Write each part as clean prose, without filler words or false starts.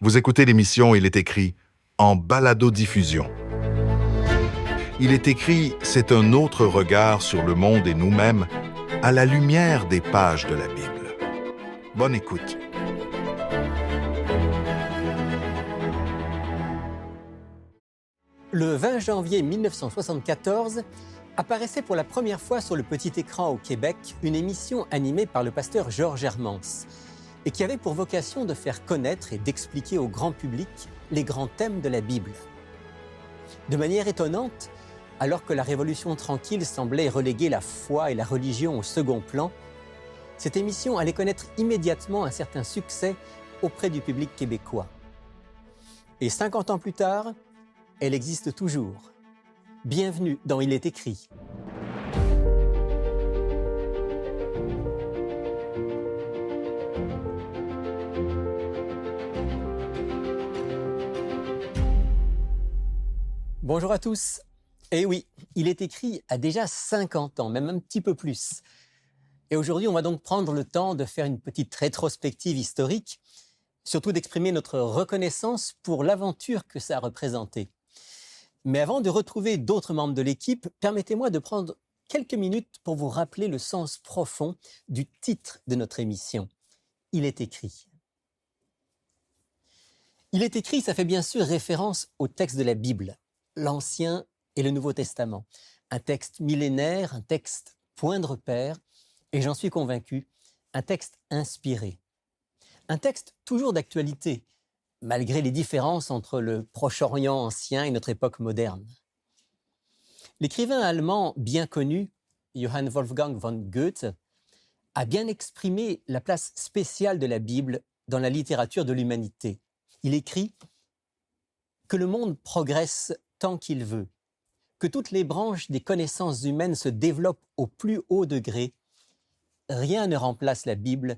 Vous écoutez l'émission Il est écrit en balado-diffusion. Il est écrit, c'est un autre regard sur le monde et nous-mêmes à la lumière des pages de la Bible. Bonne écoute. Le 20 janvier 1974 apparaissait pour la première fois sur le petit écran au Québec une émission animée par le pasteur Georges Hermance et qui avait pour vocation de faire connaître et d'expliquer au grand public les grands thèmes de la Bible. De manière étonnante, alors que la Révolution tranquille semblait reléguer la foi et la religion au second plan, cette émission allait connaître immédiatement un certain succès auprès du public québécois. Et 50 ans plus tard, elle existe toujours. Bienvenue dans Il est écrit. Bonjour à tous. Eh oui, Il est écrit a déjà 50 ans, même un petit peu plus. Et aujourd'hui, on va donc prendre le temps de faire une petite rétrospective historique, surtout d'exprimer notre reconnaissance pour l'aventure que ça a représenté. Mais avant de retrouver d'autres membres de l'équipe, permettez-moi de prendre quelques minutes pour vous rappeler le sens profond du titre de notre émission. Il est écrit. Il est écrit, ça fait bien sûr référence au texte de la Bible, l'Ancien et le Nouveau Testament. Un texte millénaire, un texte point de repère, et j'en suis convaincu, un texte inspiré. Un texte toujours d'actualité, malgré les différences entre le Proche-Orient ancien et notre époque moderne. L'écrivain allemand bien connu, Johann Wolfgang von Goethe, a bien exprimé la place spéciale de la Bible dans la littérature de l'humanité. Il écrit que le monde progresse tant qu'il veut, que toutes les branches des connaissances humaines se développent au plus haut degré. Rien ne remplace la Bible,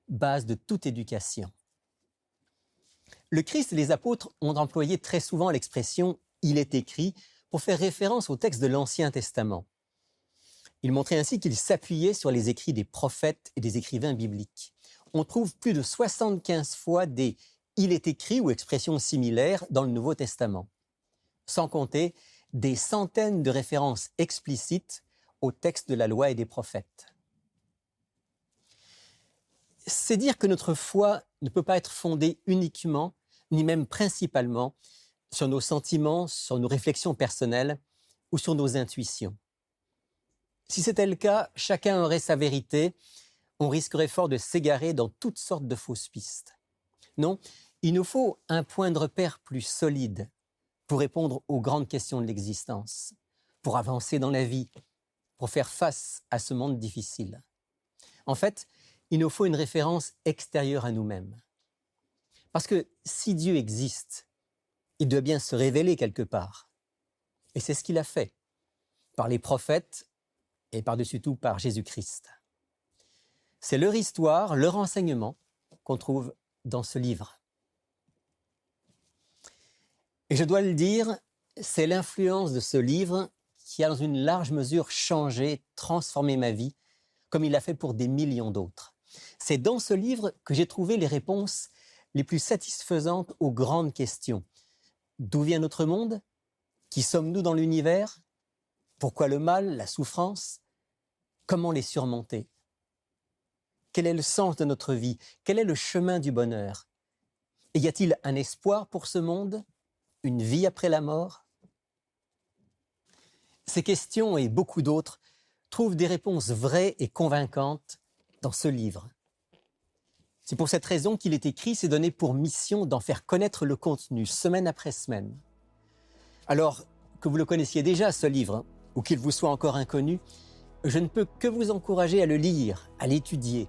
base de toute éducation. Le Christ et les apôtres ont employé très souvent l'expression « il est écrit » pour faire référence au texte de l'Ancien Testament. Ils montraient ainsi qu'ils s'appuyaient sur les écrits des prophètes et des écrivains bibliques. On trouve plus de 75 fois des « il est écrit » ou expressions similaires dans le Nouveau Testament, sans compter des centaines de références explicites aux textes de la loi et des prophètes. C'est dire que notre foi ne peut pas être fondée uniquement, ni même principalement, sur nos sentiments, sur nos réflexions personnelles ou sur nos intuitions. Si c'était le cas, chacun aurait sa vérité, on risquerait fort de s'égarer dans toutes sortes de fausses pistes. Non, il nous faut un point de repère plus solide pour répondre aux grandes questions de l'existence, pour avancer dans la vie, pour faire face à ce monde difficile. En fait, il nous faut une référence extérieure à nous-mêmes. Parce que si Dieu existe, il doit bien se révéler quelque part. Et c'est ce qu'il a fait, par les prophètes et par-dessus tout par Jésus-Christ. C'est leur histoire, leur enseignement qu'on trouve dans ce livre. Et je dois le dire, c'est l'influence de ce livre qui a dans une large mesure changé, transformé ma vie, comme il l'a fait pour des millions d'autres. C'est dans ce livre que j'ai trouvé les réponses les plus satisfaisantes aux grandes questions. D'où vient notre monde? Qui sommes-nous dans l'univers? Pourquoi le mal, la souffrance? Comment les surmonter? Quel est le sens de notre vie? Quel est le chemin du bonheur? Et y a-t-il un espoir pour ce monde? Une vie après la mort? Ces questions et beaucoup d'autres trouvent des réponses vraies et convaincantes dans ce livre. C'est pour cette raison qu'il est écrit, c'est donné pour mission d'en faire connaître le contenu, semaine après semaine. Alors, que vous le connaissiez déjà, ce livre, ou qu'il vous soit encore inconnu, je ne peux que vous encourager à le lire, à l'étudier,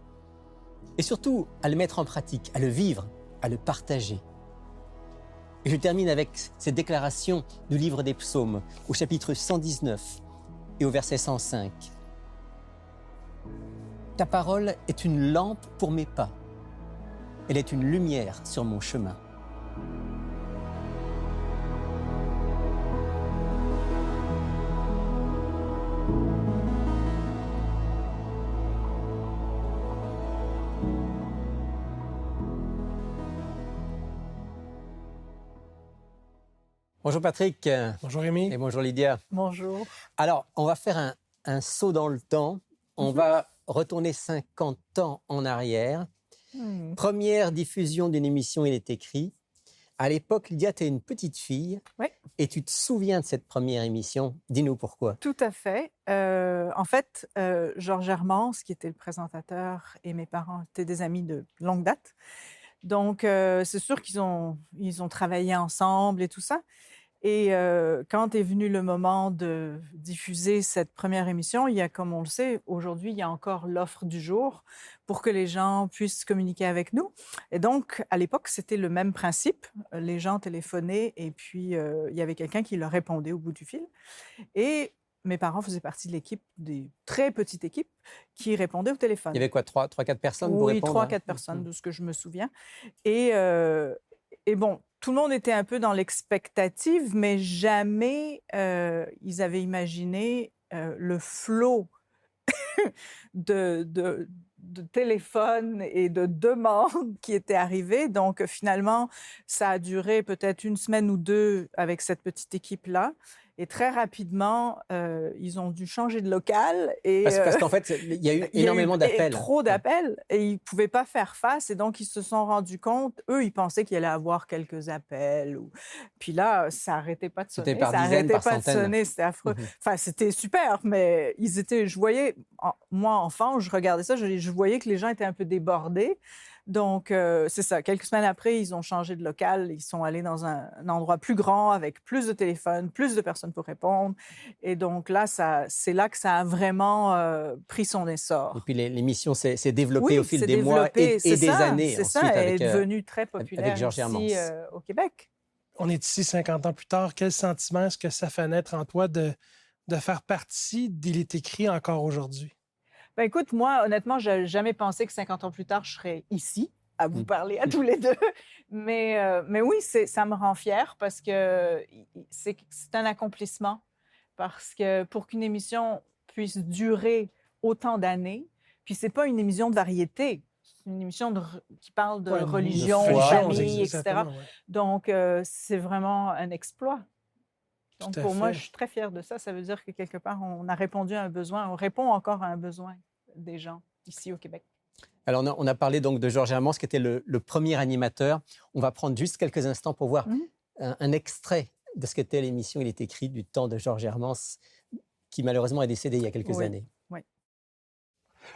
et surtout à le mettre en pratique, à le vivre, à le partager. Et je termine avec cette déclaration du livre des Psaumes, au chapitre 119 et au verset 105. « Ta parole est une lampe pour mes pas. Elle est une lumière sur mon chemin. » Bonjour Patrick. Bonjour Rémi. Et bonjour Lydia. Bonjour. Alors, on va faire un saut dans le temps. On va retourner 50 ans en arrière. Première diffusion d'une émission Il est écrit. À l'époque, Lydia, tu es une petite fille. Oui. Et tu te souviens de cette première émission. Dis-nous pourquoi. Tout à fait. En fait, Georges Hermance, qui était le présentateur, et mes parents étaient des amis de longue date. Donc, c'est sûr qu'ils ont travaillé ensemble et tout ça. Et quand est venu le moment de diffuser cette première émission, il y a, comme on le sait, aujourd'hui, il y a encore l'offre du jour pour que les gens puissent communiquer avec nous. Et donc, à l'époque, c'était le même principe. Les gens téléphonaient et puis il y avait quelqu'un qui leur répondait au bout du fil. Et mes parents faisaient partie de l'équipe, des très petites équipes qui répondaient au téléphone. Il y avait quoi, 3-4 personnes pour répondre? Oui, 3-4 personnes, de ce que je me souviens. Et bon, tout le monde était un peu dans l'expectative, mais jamais ils avaient imaginé le flot de téléphones et de demandes qui étaient arrivées. Donc, finalement, ça a duré peut-être une semaine ou deux avec cette petite équipe-là. Et très rapidement, ils ont dû changer de local. Et, parce qu'en fait, il y a eu énormément d'appels. Trop d'appels. Et ils ne pouvaient pas faire face. Et donc, ils se sont rendus compte. Eux, ils pensaient qu'il allait avoir quelques appels. Puis là, ça n'arrêtait pas de sonner. C'était par ça dizaines, n'arrêtait par pas centaines. de sonner. C'était affreux. Enfin, c'était super. Mais je voyais, moi, enfant, je regardais ça, je voyais que les gens étaient un peu débordés. Donc, c'est ça. Quelques semaines après, ils ont changé de local. Ils sont allés dans un endroit plus grand, avec plus de téléphones, plus de personnes pour répondre. Et donc là, c'est là que ça a vraiment pris son essor. Et puis l'émission s'est développée au fil s'est des mois et des années. C'est ensuite, ça, elle avec, est devenue très populaire avec Georges ici au Québec. On est ici 50 ans plus tard. Quel sentiment est-ce que ça fait naître en toi de faire partie d'Il est écrit encore aujourd'hui? Ben écoute, moi, honnêtement, je n'avais jamais pensé que 50 ans plus tard, je serais ici à vous parler à tous les deux. Mais oui, ça me rend fière parce que c'est un accomplissement. Parce que pour qu'une émission puisse durer autant d'années, puis c'est pas une émission de variété, c'est une émission qui parle de religion, de famille, etc. Ouais. Donc, c'est vraiment un exploit. Donc, pour moi, je suis très fière de ça. Ça veut dire que quelque part, on a répondu à un besoin, on répond encore à un besoin des gens ici au Québec. Alors, on a parlé donc de Georges Hermance, qui était le premier animateur. On va prendre juste quelques instants pour voir un extrait de ce qu'était l'émission Il est écrit du temps de Georges Hermance, qui malheureusement est décédé il y a quelques années. Oui.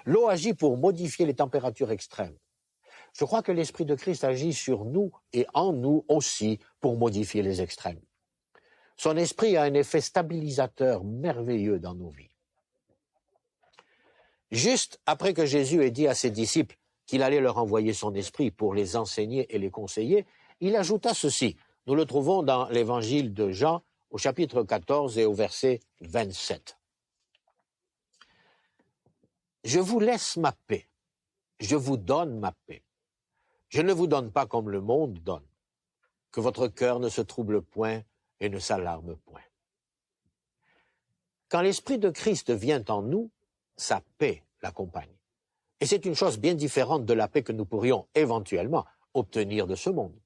L'eau agit pour modifier les températures extrêmes. Je crois que l'Esprit de Christ agit sur nous et en nous aussi pour modifier les extrêmes. Son esprit a un effet stabilisateur merveilleux dans nos vies. Juste après que Jésus ait dit à ses disciples qu'il allait leur envoyer son esprit pour les enseigner et les conseiller, il ajouta ceci. Nous le trouvons dans l'évangile de Jean au chapitre 14 et au verset 27. Je vous laisse ma paix, je vous donne ma paix. Je ne vous donne pas comme le monde donne. Que votre cœur ne se trouble point et ne s'alarme point. Quand l'Esprit de Christ vient en nous, sa paix l'accompagne. Et c'est une chose bien différente de la paix que nous pourrions éventuellement obtenir de ce monde.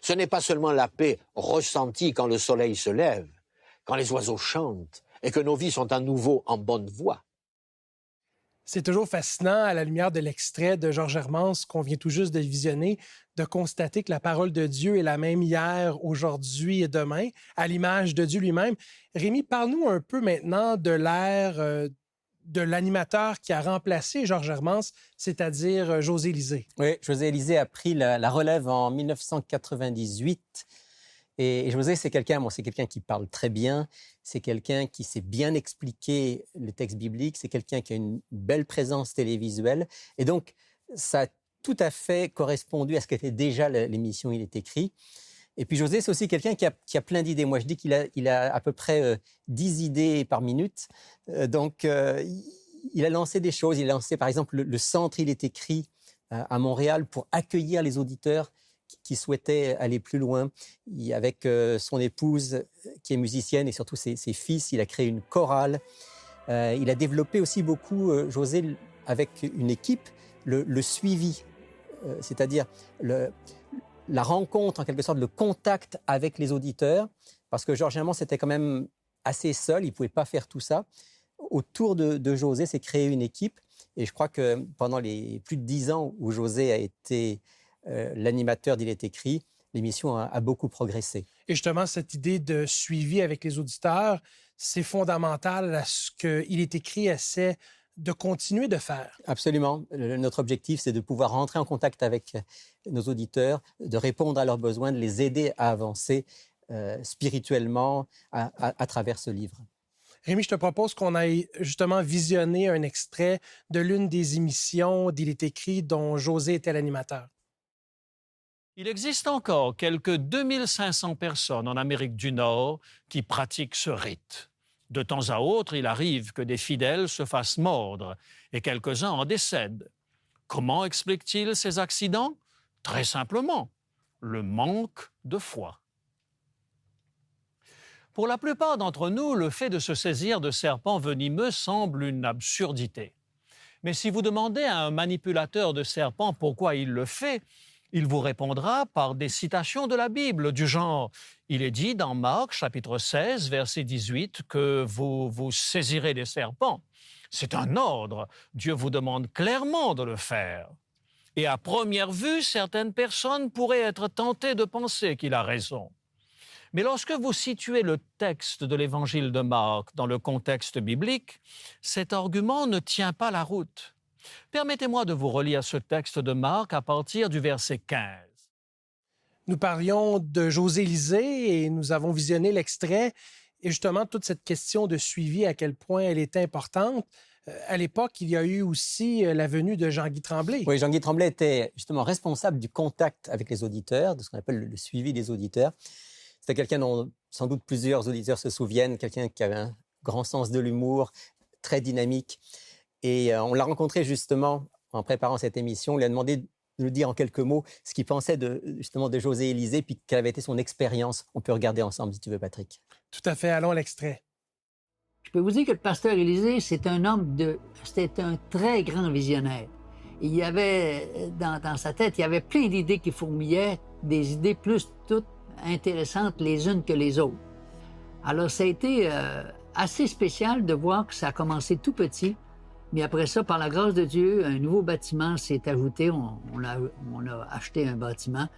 Ce n'est pas seulement la paix ressentie quand le soleil se lève, quand les oiseaux chantent et que nos vies sont à nouveau en bonne voie. C'est toujours fascinant, à la lumière de l'extrait de Georges Hermance qu'on vient tout juste de visionner, de constater que la parole de Dieu est la même hier, aujourd'hui et demain, à l'image de Dieu lui-même. Rémi, parle-nous un peu maintenant de l'ère de l'animateur qui a remplacé Georges Hermance, c'est-à-dire José Lisée. Oui, José Lisée a pris la relève en 1998. Et José, c'est quelqu'un qui parle très bien, c'est quelqu'un qui sait bien expliquer le texte biblique, c'est quelqu'un qui a une belle présence télévisuelle. Et donc, ça a tout à fait correspondu à ce qu'était déjà l'émission Il est écrit. Et puis José, c'est aussi quelqu'un qui a plein d'idées. Moi, je dis qu'il a à peu près 10 idées par minute. Donc, il a lancé des choses. Il a lancé, par exemple, le centre Il est écrit à Montréal pour accueillir les auditeurs qui souhaitait aller plus loin. Avec son épouse, qui est musicienne, et surtout ses fils, il a créé une chorale. Il a développé aussi beaucoup, José, avec une équipe, le suivi, c'est-à-dire la rencontre, en quelque sorte, le contact avec les auditeurs, parce que Georges Hermance était quand même assez seul, il ne pouvait pas faire tout ça. Autour de José s'est créée une équipe, et je crois que pendant les plus de 10 ans où José a été l'animateur d'Il est écrit, l'émission a beaucoup progressé. Et justement, cette idée de suivi avec les auditeurs, c'est fondamental à ce qu'il est écrit essaie de continuer de faire. Absolument. Notre objectif, c'est de pouvoir rentrer en contact avec nos auditeurs, de répondre à leurs besoins, de les aider à avancer spirituellement à travers ce livre. Rémi, je te propose qu'on aille justement visionner un extrait de l'une des émissions d'Il est écrit dont José était l'animateur. Il existe encore quelques 2500 personnes en Amérique du Nord qui pratiquent ce rite. De temps à autre, il arrive que des fidèles se fassent mordre et quelques-uns en décèdent. Comment explique-t-il ces accidents? Très simplement, le manque de foi. Pour la plupart d'entre nous, le fait de se saisir de serpents venimeux semble une absurdité. Mais si vous demandez à un manipulateur de serpents pourquoi il le fait, il vous répondra par des citations de la Bible du genre « Il est dit dans Marc, chapitre 16, verset 18, que vous saisirez des serpents. C'est un ordre. Dieu vous demande clairement de le faire. » Et à première vue, certaines personnes pourraient être tentées de penser qu'il a raison. Mais lorsque vous situez le texte de l'Évangile de Marc dans le contexte biblique, cet argument ne tient pas la route. Permettez-moi de vous relire ce texte de Marc à partir du verset 15. Nous parlions de José Lisée et nous avons visionné l'extrait. Et justement, toute cette question de suivi, à quel point elle est importante. À l'époque, il y a eu aussi la venue de Jean-Guy Tremblay. Oui, Jean-Guy Tremblay était justement responsable du contact avec les auditeurs, de ce qu'on appelle le suivi des auditeurs. C'était quelqu'un dont sans doute plusieurs auditeurs se souviennent, quelqu'un qui avait un grand sens de l'humour, très dynamique. Et on l'a rencontré justement en préparant cette émission. On lui a demandé de nous dire en quelques mots ce qu'il pensait justement de José Élisée, puis quelle avait été son expérience. On peut regarder ensemble si tu veux, Patrick. Tout à fait, allons à l'extrait. Je peux vous dire que le pasteur Élisée, c'était un très grand visionnaire. Il y avait, dans sa tête, il y avait plein d'idées qui fourmillaient, des idées plus toutes intéressantes les unes que les autres. Alors, ça a été assez spécial de voir que ça a commencé tout petit, mais après ça, par la grâce de Dieu, un nouveau bâtiment s'est ajouté. On a acheté un bâtiment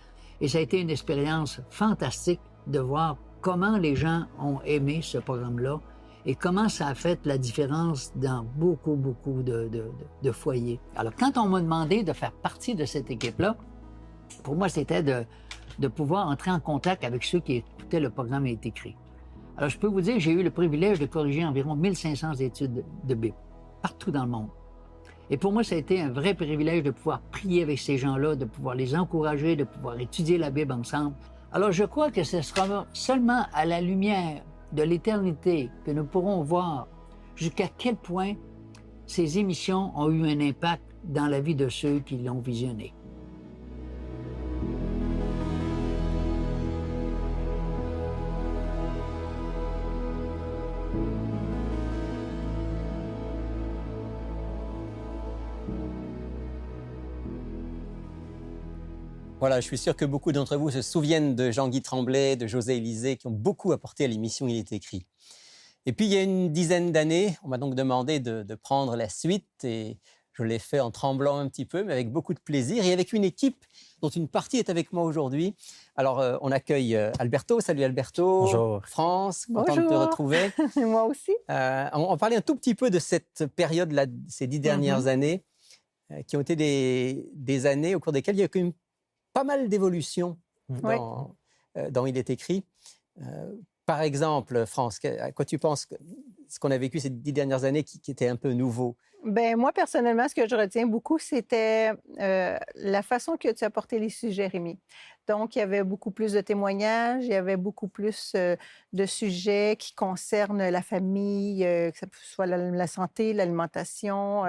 et ça a été une expérience fantastique de voir comment les gens ont aimé ce programme-là et comment ça a fait la différence dans beaucoup de foyers. Alors, quand on m'a demandé de faire partie de cette équipe-là, pour moi, c'était de pouvoir entrer en contact avec ceux qui écoutaient le programme Il est écrit. Alors, je peux vous dire, j'ai eu le privilège de corriger environ 1500 études de Bible, partout dans le monde. Et pour moi, ça a été un vrai privilège de pouvoir prier avec ces gens-là, de pouvoir les encourager, de pouvoir étudier la Bible ensemble. Alors, je crois que ce sera seulement à la lumière de l'éternité que nous pourrons voir jusqu'à quel point ces émissions ont eu un impact dans la vie de ceux qui l'ont visionné. Voilà, je suis sûr que beaucoup d'entre vous se souviennent de Jean-Guy Tremblay, de José Élisée, qui ont beaucoup apporté à l'émission Il est écrit. Et puis, il y a une dizaine d'années, on m'a donc demandé de prendre la suite et je l'ai fait en tremblant un petit peu, mais avec beaucoup de plaisir et avec une équipe dont une partie est avec moi aujourd'hui. Alors, on accueille Alberto. Salut Alberto. Bonjour. France, content de te Bonjour. retrouver. Moi aussi. On parlait un tout petit peu de cette période-là, ces 10 dernières années, qui ont été des années au cours desquelles il y a eu pas mal d'évolutions dans Il est écrit. Par exemple, France, à quoi tu penses ce qu'on a vécu ces 10 dernières années qui était un peu nouveau? Ben moi, personnellement, ce que je retiens beaucoup, c'était la façon que tu as porté les sujets, Rémi. Donc, il y avait beaucoup plus de témoignages, il y avait beaucoup plus de sujets qui concernent la famille, que ce soit la santé, l'alimentation.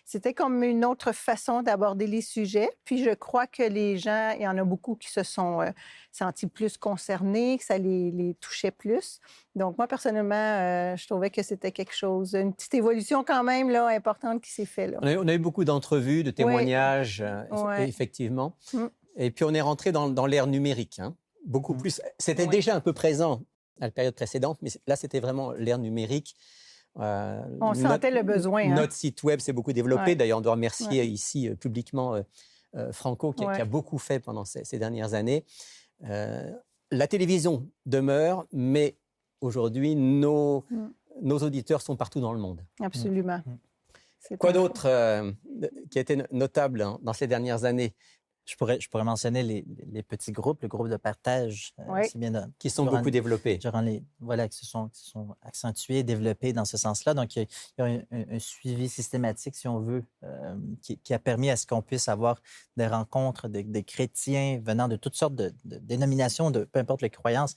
C'était comme une autre façon d'aborder les sujets. Puis, je crois que les gens, il y en a beaucoup qui se sont sentis plus concernés, que ça les touchait plus. Donc, moi, personnellement, je trouvais que c'était quelque chose, une petite évolution quand même là, importante qui s'est faite. Là. On a eu beaucoup d'entrevues, de témoignages, Ouais. effectivement. Et puis on est rentré dans l'ère numérique, hein. Beaucoup plus. C'était Oui. déjà un peu présent à la période précédente, mais là c'était vraiment l'ère numérique. On sentait le besoin, hein. Notre site web s'est beaucoup développé. Ouais. D'ailleurs, on doit remercier Ouais. ici publiquement Franco qui Ouais. a beaucoup fait pendant ces dernières années. La télévision demeure, mais aujourd'hui, nos auditeurs sont partout dans le monde. Absolument. C'est Quoi un fait. d'autre qui a été notable dans ces dernières années, Je pourrais mentionner les petits groupes, le groupe de partage, Oui. c'est bien qui sont durant- beaucoup développés? voilà, qui se sont accentués, développés dans ce sens-là. Donc, il y a un suivi systématique, si on veut, qui a permis à ce qu'on puisse avoir des rencontres des chrétiens venant de toutes sortes de dénominations, de peu importe les croyances,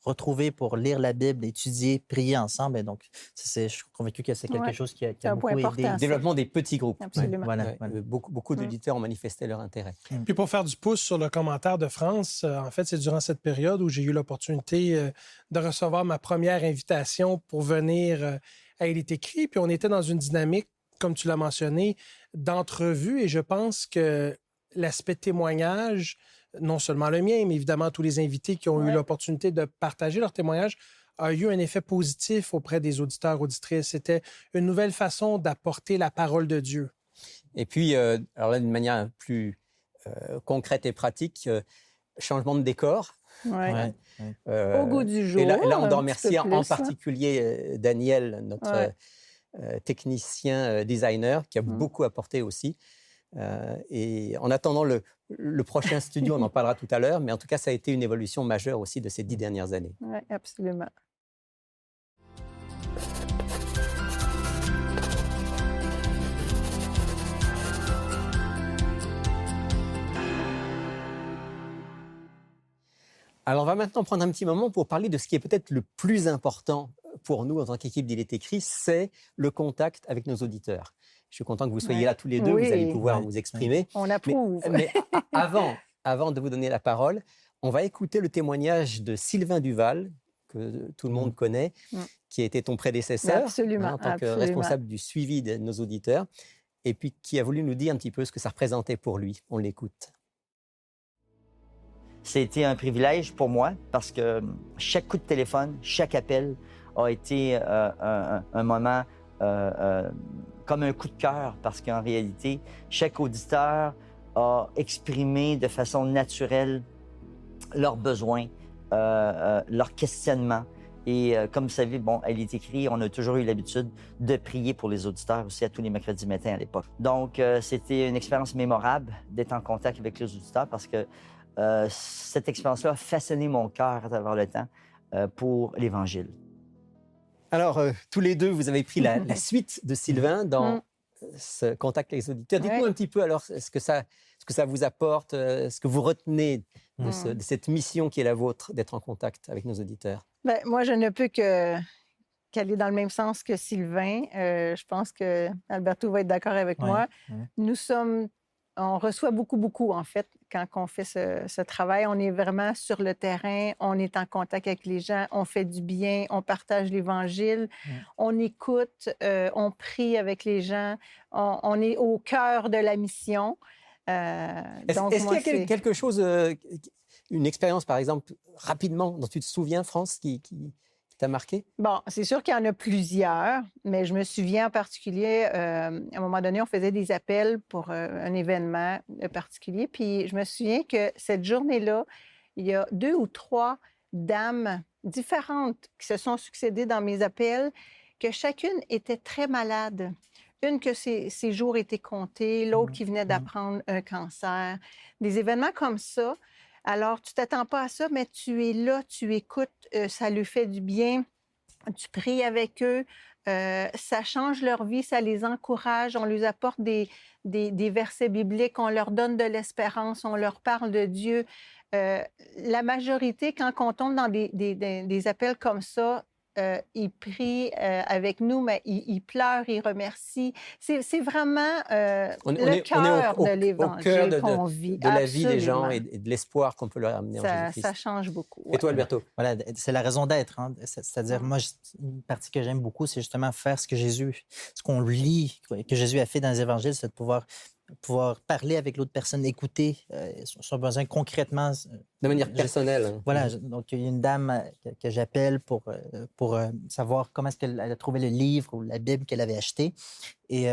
retrouver pour lire la Bible, étudier, prier ensemble. Et donc, je suis convaincu que c'est quelque Ouais. chose qui a C'est un beaucoup point aidé. important. Le développement des petits groupes. Absolument. Voilà. Beaucoup d'auditeurs ont manifesté leur intérêt. Puis pour faire du pouce sur le commentaire de France, en fait, c'est durant cette période où j'ai eu l'opportunité de recevoir ma première invitation pour venir à Il est écrit. Puis on était dans une dynamique, comme tu l'as mentionné, d'entrevue. Et je pense que l'aspect témoignage, non seulement le mien, mais évidemment tous les invités qui ont eu Ouais. l'opportunité de partager leur témoignage, a eu un effet positif auprès des auditeurs, auditrices. C'était une nouvelle façon d'apporter la parole de Dieu. Et puis, alors là, d'une manière plus concrète et pratique, changement de décor. Ouais. Euh, Au goût du jour. Et là, on un doit petit peu remercier en plus, hein. particulier Daniel, notre Ouais. technicien designer, qui a beaucoup apporté aussi. Et en attendant le prochain studio, on en parlera tout à l'heure, mais en tout cas, ça a été une évolution majeure aussi de ces 10 dernières années. Oui, absolument. Alors, on va maintenant prendre un petit moment pour parler de ce qui est peut-être le plus important pour nous en tant qu'équipe d'Il est écrit, c'est le contact avec nos auditeurs. Je suis content que vous soyez Ouais. là tous les deux, Oui. vous allez pouvoir Ouais. vous exprimer. On approuve. Mais avant de vous donner la parole, on va écouter le témoignage de Sylvain Duval, que tout le monde connaît, qui a été ton prédécesseur Absolument, en tant que absolument. responsable du suivi de nos auditeurs, et puis qui a voulu nous dire un petit peu ce que ça représentait pour lui. On l'écoute. C'était un privilège pour moi parce que chaque coup de téléphone, chaque appel a été un moment comme un coup de cœur parce qu'en réalité, chaque auditeur a exprimé de façon naturelle leurs besoins, leurs questionnements. Et comme vous savez, bon, Elle est écrit, on a toujours eu l'habitude de prier pour les auditeurs aussi à tous les mercredis matins à l'époque. Donc, c'était une expérience mémorable d'être en contact avec les auditeurs parce que cette expérience-là a façonné mon cœur à travers le temps pour l'Évangile. Alors, tous les deux, vous avez pris la suite de Sylvain dans ce contact avec les auditeurs. Dites-nous un petit peu alors ce que ça vous apporte, ce que vous retenez de cette mission qui est la vôtre, d'être en contact avec nos auditeurs. Ben, moi, je ne peux qu'aller dans le même sens que Sylvain. Je pense que Alberto va être d'accord avec moi. On reçoit beaucoup, en fait, quand on fait ce travail. On est vraiment sur le terrain, on est en contact avec les gens, on fait du bien, on partage l'Évangile, on écoute, on prie avec les gens, on est au cœur de la mission. Est-ce qu'il y a quelque chose, une expérience, par exemple, rapidement, dont tu te souviens, France, qui t'a marqué? Bon, c'est sûr qu'il y en a plusieurs, mais je me souviens en particulier, à un moment donné, on faisait des appels pour un événement particulier, puis je me souviens que cette journée-là, il y a 2 ou 3 dames différentes qui se sont succédées dans mes appels, que chacune était très malade. Une que ses jours étaient comptés, l'autre qui venait d'apprendre un cancer. Des événements comme ça. Alors, tu ne t'attends pas à ça, mais tu es là, tu écoutes, ça lui fait du bien, tu pries avec eux, ça change leur vie, ça les encourage, on leur apporte des versets bibliques, on leur donne de l'espérance, on leur parle de Dieu. La majorité, quand on tombe dans des appels comme ça, ils prient avec nous, mais ils pleurent, ils remercient. C'est vraiment le cœur de l'Évangile qu'on vit. De la vie des gens Absolument. et de l'espoir qu'on peut leur amener en Jésus-Christ. Ça change beaucoup. Et toi, Alberto? Voilà, c'est la raison d'être. Hein. C'est-à-dire, moi, une partie que j'aime beaucoup, c'est justement faire ce qu'on lit, que Jésus a fait dans les évangiles, c'est de pouvoir pouvoir parler avec l'autre personne, écouter son besoin concrètement. De manière personnelle. Hein. Voilà, donc il y a une dame que j'appelle pour savoir comment est-ce qu'elle a trouvé le livre ou la Bible qu'elle avait acheté. Et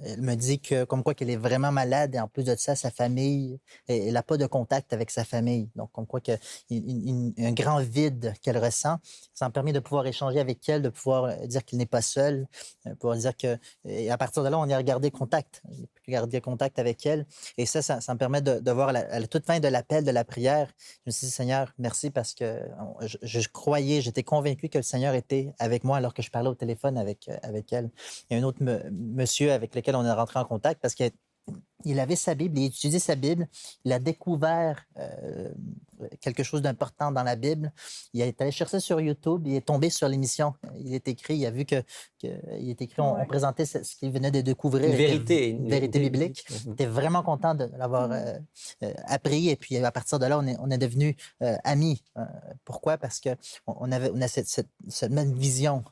elle me dit que, comme quoi qu'elle est vraiment malade et en plus de ça, sa famille, elle n'a pas de contact avec sa famille. Donc, comme quoi qu'il y a un grand vide qu'elle ressent. Ça me permet de pouvoir échanger avec elle, de pouvoir dire qu'elle n'est pas seule, pouvoir dire que... Et à partir de là, on y a gardé contact avec elle. Et ça me permet de voir à la toute fin de l'appel, de la prière, je me suis dit, Seigneur, merci parce que je croyais, j'étais convaincu que le Seigneur était avec moi alors que je parlais au téléphone avec elle. Il y a un autre monsieur avec lequel on est rentré en contact parce qu'il avait sa Bible, il étudiait sa Bible, il a découvert quelque chose d'important dans la Bible. Il est allé chercher sur YouTube, il est tombé sur l'émission. Il est écrit, il a vu qu'il est écrit, on présentait ce qu'il venait de découvrir. Une vérité biblique. Il était vraiment content de l'avoir appris et puis à partir de là, on est devenus amis. Pourquoi? Parce qu'on a cette même vision.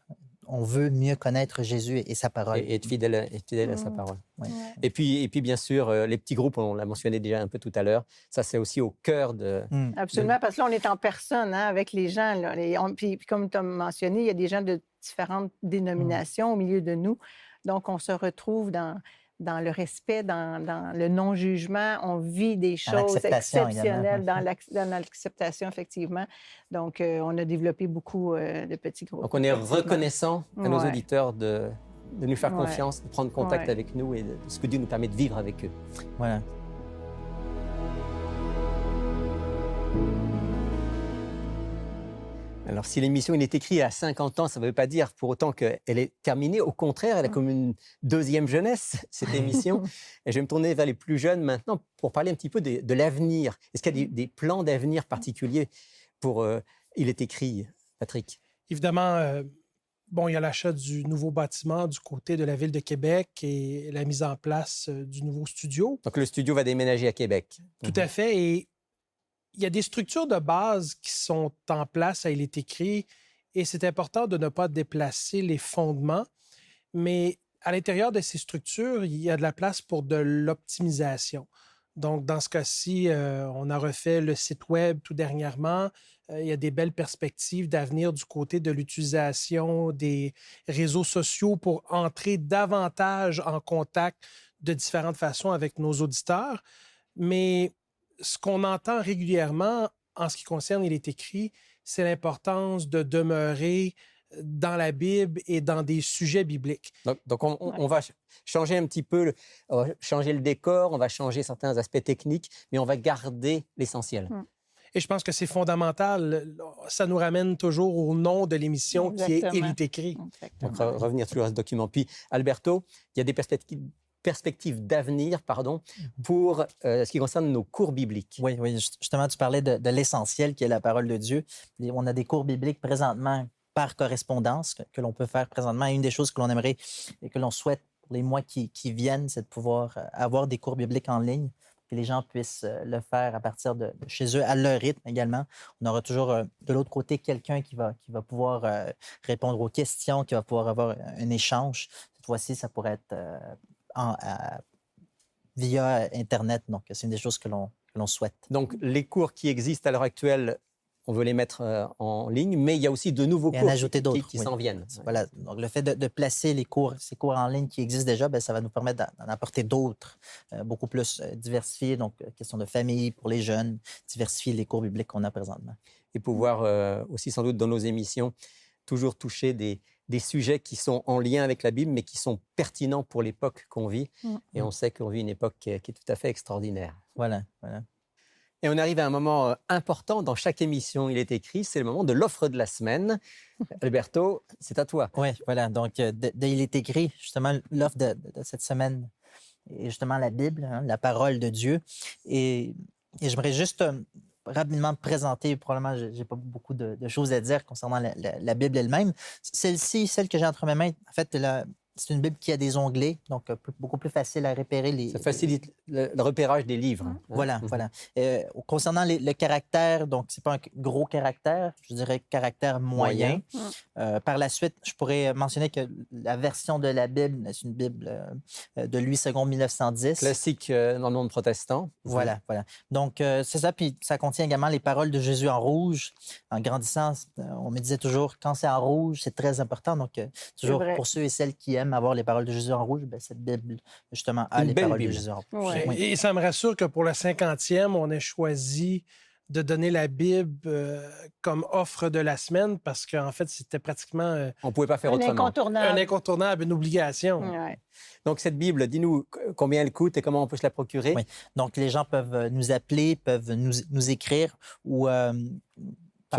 On veut mieux connaître Jésus et sa parole. Et être fidèle à sa parole. Ouais. Et puis, bien sûr, les petits groupes, on l'a mentionné déjà un peu tout à l'heure, ça c'est aussi au cœur de... Absolument, parce que là, on est en personne avec les gens. Là, puis comme tu as mentionné, il y a des gens de différentes dénominations au milieu de nous. Donc, on se retrouve dans le respect, dans le non-jugement. On vit des choses exceptionnelles dans l'acceptation, effectivement. Donc, on a développé beaucoup de petits groupes. Donc, on est reconnaissant à nos auditeurs de nous faire confiance, de prendre contact avec nous et de ce que Dieu nous permet de vivre avec eux. Voilà. Alors, si l'émission est écrite à 50 ans, ça ne veut pas dire pour autant qu'elle est terminée. Au contraire, elle a comme une deuxième jeunesse, cette émission. Et je vais me tourner vers les plus jeunes maintenant pour parler un petit peu de l'avenir. Est-ce qu'il y a des plans d'avenir particuliers pour Il est écrit, Patrick? Évidemment, il y a l'achat du nouveau bâtiment du côté de la Ville de Québec et la mise en place du nouveau studio. Donc, le studio va déménager à Québec. Tout à fait. Et il y a des structures de base qui sont en place, il est écrit, et c'est important de ne pas déplacer les fondements, mais à l'intérieur de ces structures, il y a de la place pour de l'optimisation. Donc, dans ce cas-ci, on a refait le site Web tout dernièrement. Il y a des belles perspectives d'avenir du côté de l'utilisation des réseaux sociaux pour entrer davantage en contact de différentes façons avec nos auditeurs. Mais ce qu'on entend régulièrement en ce qui concerne Il est écrit, c'est l'importance de demeurer dans la Bible et dans des sujets bibliques. Donc on va changer un petit peu, on va changer le décor, on va changer certains aspects techniques, mais on va garder l'essentiel. Et je pense que c'est fondamental. Ça nous ramène toujours au nom de l'émission qui est Il est écrit. Donc revenir toujours à ce document. Puis Alberto, il y a des perspectives d'avenir, pour ce qui concerne nos cours bibliques. Oui, justement, tu parlais de l'essentiel qui est la parole de Dieu. On a des cours bibliques présentement par correspondance que l'on peut faire présentement. Et une des choses que l'on aimerait et que l'on souhaite pour les mois qui viennent, c'est de pouvoir avoir des cours bibliques en ligne, que les gens puissent le faire à partir de chez eux, à leur rythme également. On aura toujours de l'autre côté quelqu'un qui va pouvoir répondre aux questions, qui va pouvoir avoir un échange. Cette fois-ci, ça pourrait être via Internet. Donc, c'est une des choses que l'on souhaite. Donc, les cours qui existent à l'heure actuelle, on veut les mettre en ligne, mais il y a aussi de nouveaux cours qui s'en viennent. Voilà. Donc, le fait de placer ces cours en ligne qui existent déjà, ça va nous permettre d'en apporter d'autres, beaucoup plus diversifiés. Donc, question de famille pour les jeunes, diversifier les cours bibliques qu'on a présentement. Et pouvoir aussi, sans doute, dans nos émissions, toujours toucher des sujets qui sont en lien avec la Bible, mais qui sont pertinents pour l'époque qu'on vit. Et on sait qu'on vit une époque qui est tout à fait extraordinaire. Voilà. Et on arrive à un moment important dans chaque émission. Il est écrit, c'est le moment de l'offre de la semaine. Alberto, c'est à toi. Oui, voilà. Donc, il est écrit, justement, l'offre de cette semaine est justement la Bible, la parole de Dieu. Et j'aimerais juste rapidement présenter, probablement, je n'ai pas beaucoup de choses à dire concernant la Bible elle-même. Celle-ci, celle que j'ai entre mes mains, en fait, c'est une Bible qui a des onglets, donc beaucoup plus facile à repérer les... Ça facilite le repérage des livres. Hein. Voilà, voilà. Concernant le caractère, donc c'est pas un gros caractère, je dirais caractère moyen. Par la suite, je pourrais mentionner que la version de la Bible, c'est une Bible de Louis II 1910. Classique dans le monde protestant. Voilà, voilà. Donc, c'est ça. Puis, ça contient également les paroles de Jésus en rouge. En grandissant, on me disait toujours, quand c'est en rouge, c'est très important. Donc, toujours pour ceux et celles qui aiment avoir les paroles de Jésus en rouge, bien, cette Bible, justement, a les paroles de Jésus en rouge. Ouais. Oui. Et ça me rassure que pour le 50e, on ait choisi de donner la Bible comme offre de la semaine parce qu'en fait, c'était pratiquement... on ne pouvait pas faire autrement. Un incontournable, une obligation. Ouais. Donc, cette Bible, dis-nous combien elle coûte et comment on peut se la procurer. Oui. Donc, les gens peuvent nous appeler, peuvent nous écrire ou par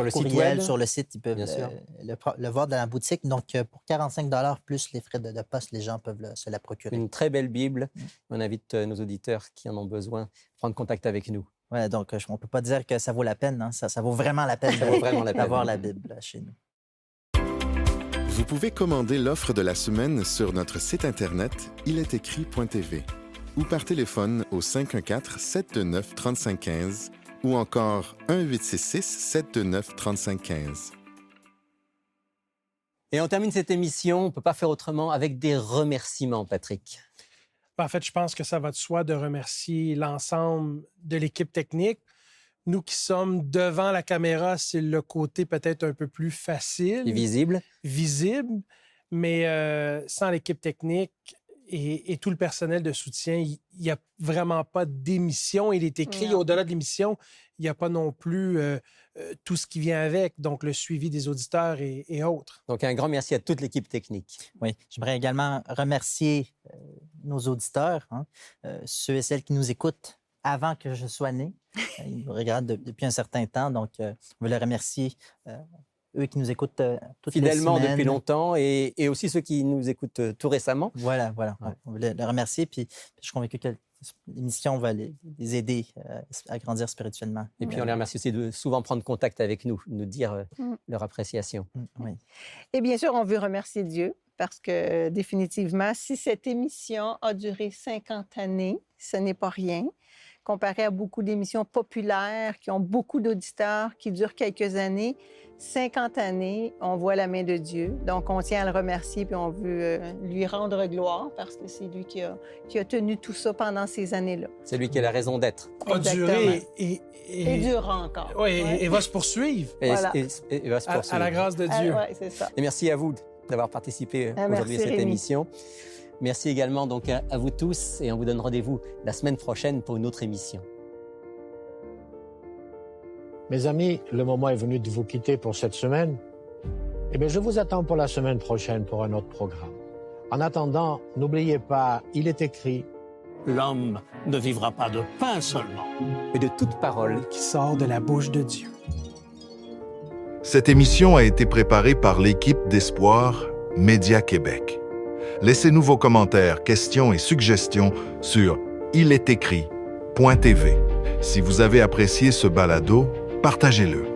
sur le courriel, site web. Sur le site, ils peuvent le voir dans la boutique. Donc, pour 45 $ plus les frais de poste, les gens peuvent se la procurer. Une très belle Bible. On invite nos auditeurs qui en ont besoin à prendre contact avec nous. Ouais, donc, on ne peut pas dire que ça vaut la peine. Hein. Ça vaut vraiment la peine d'avoir la Bible chez nous. Vous pouvez commander l'offre de la semaine sur notre site Internet ilestécrit.tv ou par téléphone au 514-729-3515 ou encore 1-866-729-3515. Et on termine cette émission, on ne peut pas faire autrement, avec des remerciements, Patrick. En fait, je pense que ça va de soi de remercier l'ensemble de l'équipe technique. Nous qui sommes devant la caméra, c'est le côté peut-être un peu plus facile. Et visible. Visible, mais sans l'équipe technique et tout le personnel de soutien, il n'y a vraiment pas d'émission. Il est écrit, au-delà de l'émission, il n'y a pas non plus tout ce qui vient avec, donc le suivi des auditeurs et autres. Donc, un grand merci à toute l'équipe technique. Oui, j'aimerais également remercier nos auditeurs, ceux et celles qui nous écoutent avant que je sois né. Ils nous regardent depuis un certain temps, donc on veut les remercier, eux qui nous écoutent toutes fidèlement les semaines. depuis longtemps et aussi ceux qui nous écoutent tout récemment. Voilà. Ouais. On veut les remercier, puis je suis convaincu que l'émission va les aider à grandir spirituellement. Et puis on les remercie aussi de souvent prendre contact avec nous dire leur appréciation. Oui. Et bien sûr, on veut remercier Dieu parce que définitivement, si cette émission a duré 50 années, ce n'est pas rien. Comparé à beaucoup d'émissions populaires qui ont beaucoup d'auditeurs, qui durent quelques années, 50 années, on voit la main de Dieu. Donc, on tient à le remercier puis on veut lui rendre gloire parce que c'est lui qui a tenu tout ça pendant ces années-là. C'est lui qui a la raison d'être. A duré et durera encore. Oui, et va se poursuivre. Voilà. Et va se poursuivre. À la grâce de Dieu. Oui, c'est ça. Et merci à vous d'avoir participé aujourd'hui à cette émission. Merci également donc à vous tous et on vous donne rendez-vous la semaine prochaine pour une autre émission. Mes amis, le moment est venu de vous quitter pour cette semaine. Eh bien, je vous attends pour la semaine prochaine pour un autre programme. En attendant, n'oubliez pas, il est écrit « L'homme ne vivra pas de pain seulement, mais de toute parole qui sort de la bouche de Dieu. » Cette émission a été préparée par l'équipe d'Espoir Média Québec. Laissez-nous vos commentaires, questions et suggestions sur ilestécrit.tv. Si vous avez apprécié ce balado, partagez-le.